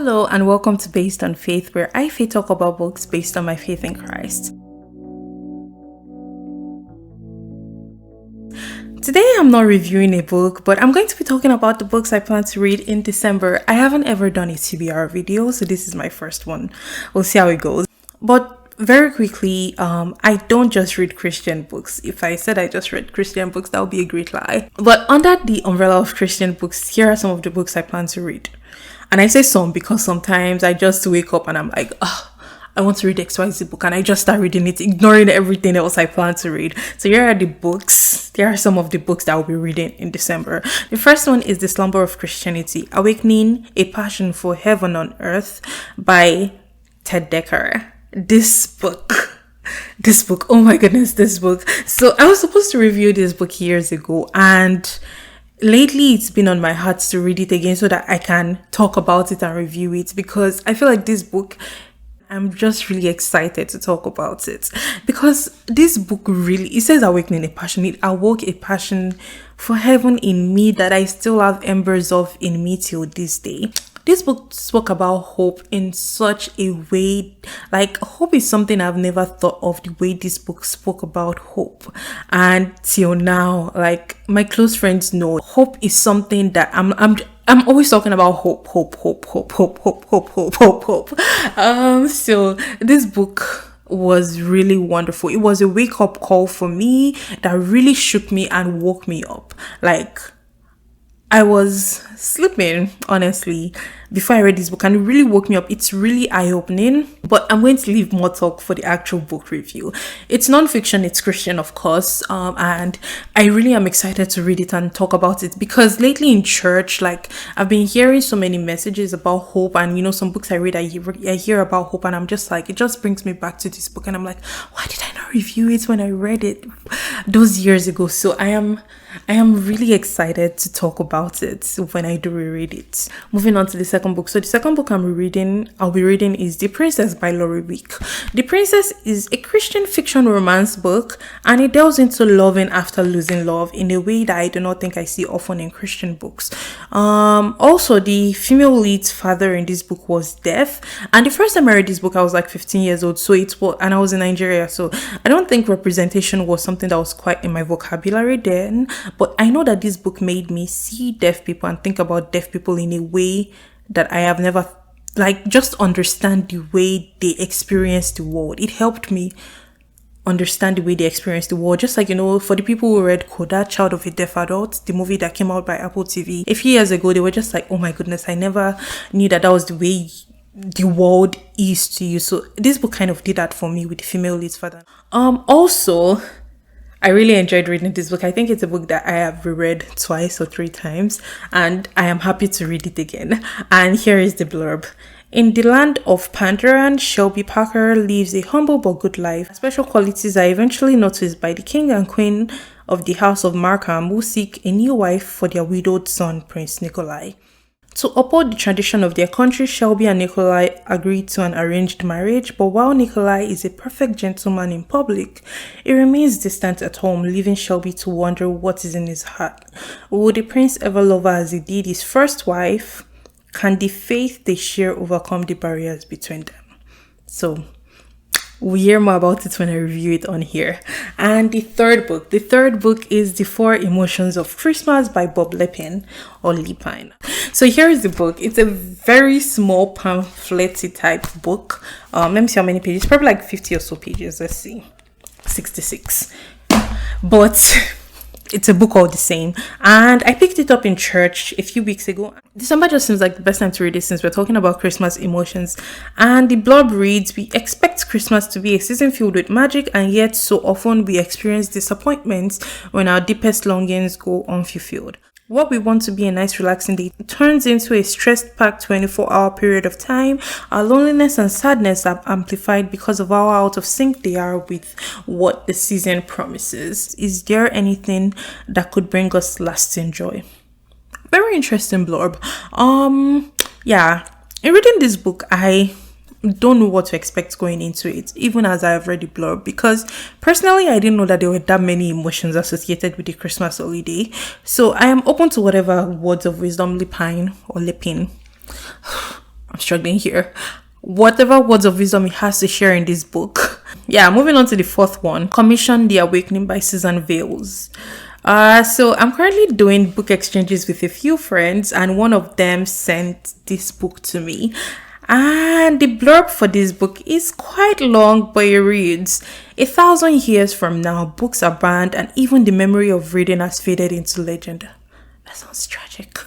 Hello and welcome to Based on Faith, where I talk about books based on my faith in Christ. Today I'm not reviewing a book, but I'm going to be talking about the books I plan to read in December. I haven't ever done a TBR video, so this is my first one. We'll see how it goes. But very quickly, I don't just read Christian books. If I said I just read Christian books, that would be a great lie. But under the umbrella of Christian books, here are some of the books I plan to read. And I say some because sometimes I just wake up and I'm like, I want to read XYZ book, and I just start reading it, ignoring everything else I plan to read. So here are the books. There are some of the books that I'll be reading in December. The first one is The Slumber of Christianity, Awakening a Passion for Heaven on Earth by Ted Decker. This book, oh my goodness, this book. So I was supposed to review this book years ago, and lately it's been on my heart to read it again so that I can talk about it and review it, because I feel like this book, I'm just really excited to talk about it, because this book really, it says awakening a passion. It awoke a passion for heaven in me that I still have embers of in me till this day. This book spoke about hope in such a way, like hope is something I've never thought of the way this book spoke about hope. And till now, like my close friends know, hope is something that I'm always talking about hope. So this book was really wonderful. It was a wake-up call for me that really shook me and woke me up. Like, I was sleeping, honestly, before I read this book, and it really woke me up. It's really eye-opening, but I'm going to leave more talk for the actual book review. It's non-fiction, it's Christian, of course, and I really am excited to read it and talk about it, because lately in church, like, I've been hearing so many messages about hope, and some books I read, I hear about hope, and I'm just like, it just brings me back to this book, and I'm like, why did I not review it when I read it those years ago? So I am really excited to talk about it when I do reread it. Moving on to the second book. So the second book I'll be reading is The Princess by Laurie Wick. The Princess is a Christian fiction romance book, and it delves into loving after losing love in a way that I do not think I see often in Christian books. Also, the female lead's father in this book was deaf, and the first time I read this book I was like 15 years old, and I was in Nigeria, so I don't think representation was something that was quite in my vocabulary then. But I know that this book made me see deaf people and think about deaf people in a way that I have never, just understand the way they experience the world. It helped me understand the way they experience the world. Just like, for the people who read Coda, Child of a Deaf Adult, the movie that came out by Apple TV, a few years ago, they were just like, oh my goodness, I never knew that was the way the world is to you. So this book kind of did that for me with the female lead's father. Also, I really enjoyed reading this book. I think it's a book that I have reread twice or 3 times, and I am happy to read it again. And here is the blurb. In the land of Pandaran, Shelby Parker lives a humble but good life. Special qualities are eventually noticed by the king and queen of the House of Markham, who seek a new wife for their widowed son, Prince Nikolai. To uphold the tradition of their country, Shelby and Nikolai agreed to an arranged marriage, but while Nikolai is a perfect gentleman in public, he remains distant at home, leaving Shelby to wonder what is in his heart. Will the prince ever love her as he did his first wife? Can the faith they share overcome the barriers between them? So, we'll hear more about it when I review it on here. And the third book is The 4 Emotions of Christmas by Bob Lepine or Lepine. So here is the book. It's a very small pamphlet type book. Let me see how many pages. Probably like 50 or so pages. Let's see. 66. But it's a book all the same, and I picked it up in church a few weeks ago. December just seems like the best time to read it, since we're talking about Christmas emotions. And the blurb reads, we expect Christmas to be a season filled with magic, and yet so often we experience disappointments when our deepest longings go unfulfilled. What we want to be a nice relaxing day turns into a stress-packed 24-hour period of time. Our loneliness and sadness are amplified because of how out of sync they are with what the season promises. Is there anything that could bring us lasting joy? Very interesting blurb. In reading this book, I don't know what to expect going into it, even as I have read the blurb, because personally I didn't know that there were that many emotions associated with the Christmas holiday. So I am open to whatever words of wisdom Lepine or Lepine I'm struggling here. Whatever words of wisdom he has to share in this book. Yeah, moving on to the fourth one, Commission The Awakening by Susan Vales. So I'm currently doing book exchanges with a few friends, and one of them sent this book to me. And the blurb for this book is quite long, but it reads, 1,000 years from now, books are banned and even the memory of reading has faded into legend. That sounds tragic.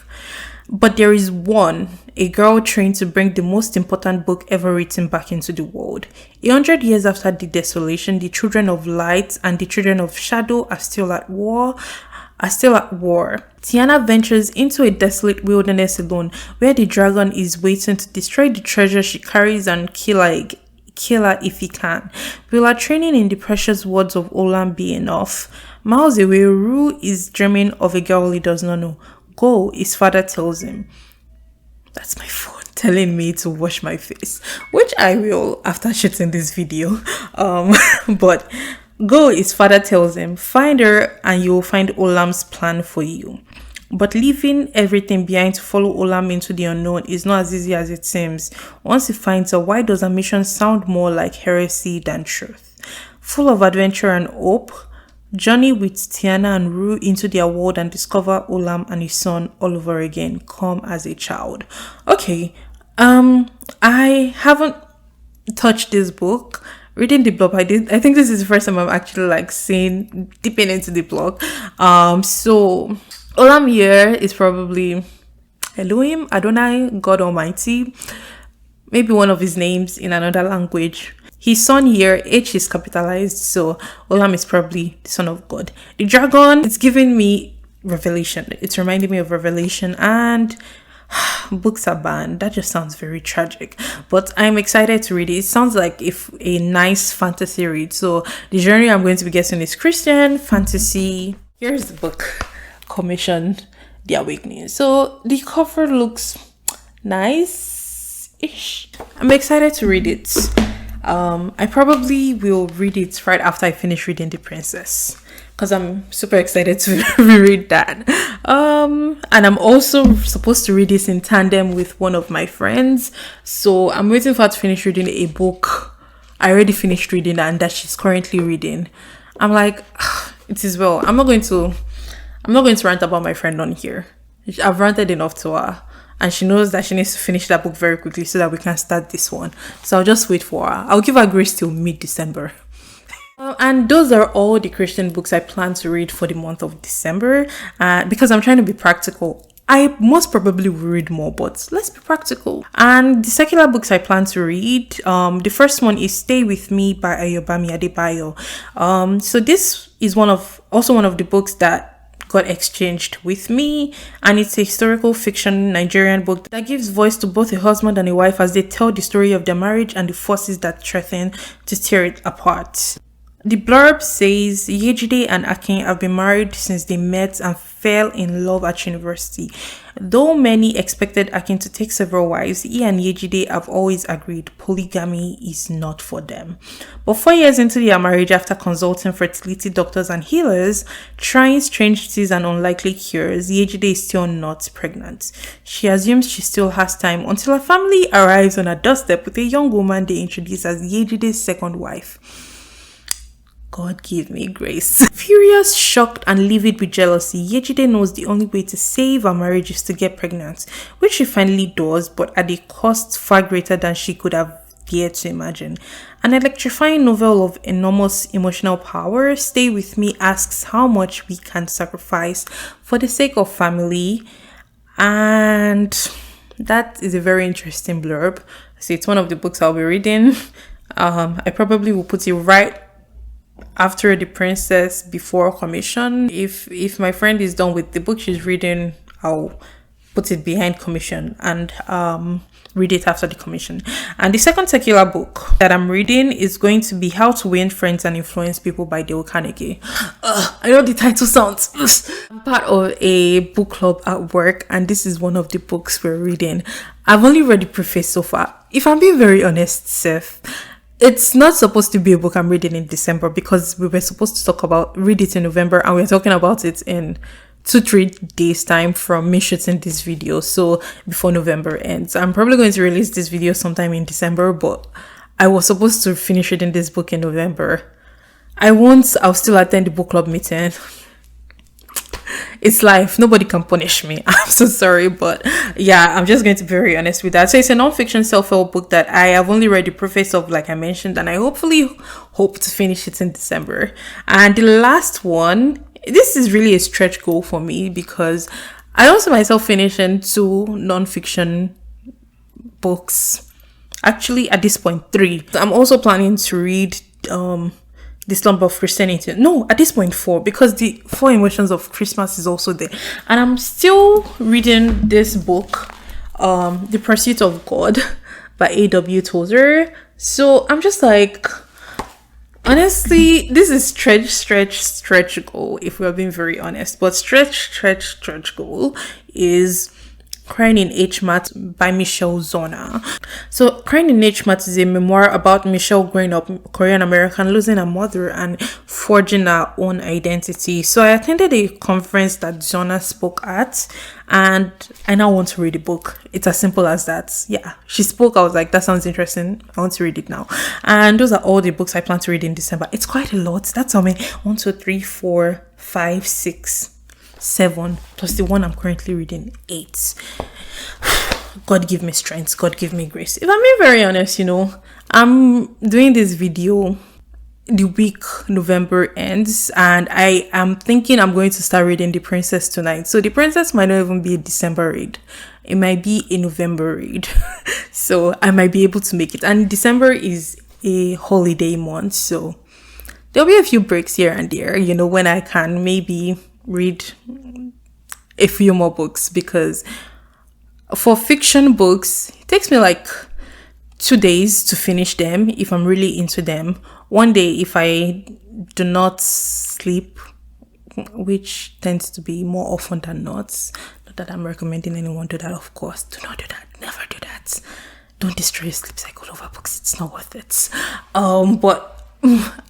But there is one, a girl trained to bring the most important book ever written back into the world. 100 years after the desolation, the children of light and the children of shadow are still at war. Tiana ventures into a desolate wilderness alone, where the dragon is waiting to destroy the treasure she carries and kill her if he can. Will her training in the precious words of Olam be enough? Miles away, Rue is dreaming of a girl he does not know. Go, his father tells him. That's my phone telling me to wash my face, which I will after shooting this video. But go, his father tells him. Find her and you will find Olam's plan for you. But leaving everything behind to follow Olam into the unknown is not as easy as it seems. Once he finds her, why does her mission sound more like heresy than truth? Full of adventure and hope, journey with Tiana and Rue into their world and discover Olam and his son all over again. Come as a child. Okay, I haven't touched this book. Reading the blog, I think this is the first time I'm actually dipping into the blog. So Olam here is probably Elohim, Adonai, God Almighty, maybe one of his names in another language. His son here, H is capitalized, so Olam is probably the son of God. The dragon, it's giving me Revelation. It's reminding me of Revelation, and books are banned. That just sounds very tragic, but I'm excited to read it. It sounds like a nice fantasy read. So the genre I'm going to be getting is Christian fantasy. Here's the book, Commission The Awakening. So the cover looks nice-ish. I'm excited to read it. I probably will read it right after I finish reading The Princess, because I'm super excited to reread that. And I'm also supposed to read this in tandem with one of my friends. So I'm waiting for her to finish reading a book I already finished reading and that she's currently reading. I'm like, it is well. I'm not going to rant about my friend on here. I've ranted enough to her. And she knows that she needs to finish that book very quickly so that we can start this one. So I'll just wait for her. I'll give her grace till mid-December. And those are all the Christian books I plan to read for the month of December. Because I'm trying to be practical. I most probably will read more, but let's be practical. And the secular books I plan to read, the first one is Stay With Me by Ayobami Adebayo. So this is one of the books that got exchanged with me, and it's a historical fiction Nigerian book that gives voice to both a husband and a wife as they tell the story of their marriage and the forces that threaten to tear it apart. The blurb says Yejide and Akin have been married since they met and fell in love at university. Though many expected Akin to take several wives, he and Yejide have always agreed polygamy is not for them. But 4 years into their marriage, after consulting fertility doctors and healers, trying strange teas and unlikely cures, Yejide is still not pregnant. She assumes she still has time until her family arrives on her doorstep with a young woman they introduce as Yejide's second wife. God give me grace. Furious, shocked, and livid with jealousy, Yejide knows the only way to save her marriage is to get pregnant, which she finally does, but at a cost far greater than she could have dared to imagine. An electrifying novel of enormous emotional power, Stay With Me asks how much we can sacrifice for the sake of family, and that is a very interesting blurb. So it's one of the books I'll be reading. I probably will put it right after The Princess, before Commission. If my friend is done with the book she's reading, I'll put it behind Commission and read it after the Commission. And the second secular book that I'm reading is going to be How to Win Friends and Influence People by Dale Carnegie. I know the title sounds. I'm part of a book club at work, and this is one of the books we're reading. I've only read the preface so far. If I'm being very honest, Seth, it's not supposed to be a book I'm reading in December, because we were supposed to read it in November, and we're talking about it in 2-3 days time from me shooting this video, so before November ends. I'm probably going to release this video sometime in December, but I was supposed to finish reading this book in November. I'll still attend the book club meeting. It's life, nobody can punish me. I'm so sorry, but yeah, I'm just going to be very honest with that. So it's a non-fiction self-help book that I have only read the preface of, like I mentioned, and I hopefully hope to finish it in December. And the last one, this is really a stretch goal for me because I don't see myself finishing 2 non-fiction books. Actually, at this point, 3. I'm also planning to read The Slumber of Christianity. No, at this point 4, because the 4 Emotions of Christmas is also there. And I'm still reading this book, The Pursuit of God by A.W. Tozer. So I'm just like, honestly, this is stretch goal, if we're being very honest. But stretch goal is Crying in H-Mat by Michelle Zona. So Crying in H-Mat is a memoir about Michelle growing up Korean American, losing her mother and forging her own identity. So I attended a conference that Zona spoke at, and I now want to read the book. It's as simple as that. Yeah, she spoke. I was like, that sounds interesting. I want to read it now. And those are all the books I plan to read in December. It's quite a lot. That's how many. 1, 2, 3, 4, 5, 6, 7 plus the one I'm currently reading, 8. God give me strength, God give me grace. If I'm being very honest, I'm doing this video the week November ends, and I am thinking I'm going to start reading The Princess tonight. So The Princess might not even be a December read, it might be a November read. So I might be able to make it. And December is a holiday month, so there'll be a few breaks here and there, when I can maybe read a few more books, because for fiction books it takes me like 2 days to finish them if I'm really into them. 1 day if I do not sleep, which tends to be more often than not. Not that I'm recommending anyone do that, of course. Do not do that. Never do that. Don't destroy your sleep cycle over books. It's not worth it. But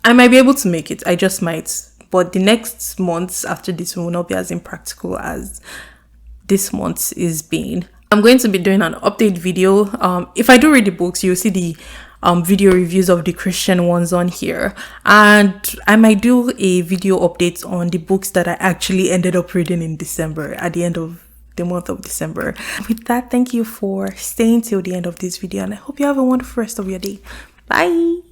I might be able to make it. I just might. But the next months after this will not be as impractical as this month is being. I'm going to be doing an update video. If I do read the books, you'll see the video reviews of the Christian ones on here. And I might do a video update on the books that I actually ended up reading in December, at the end of the month of December. With that, thank you for staying till the end of this video, and I hope you have a wonderful rest of your day. Bye!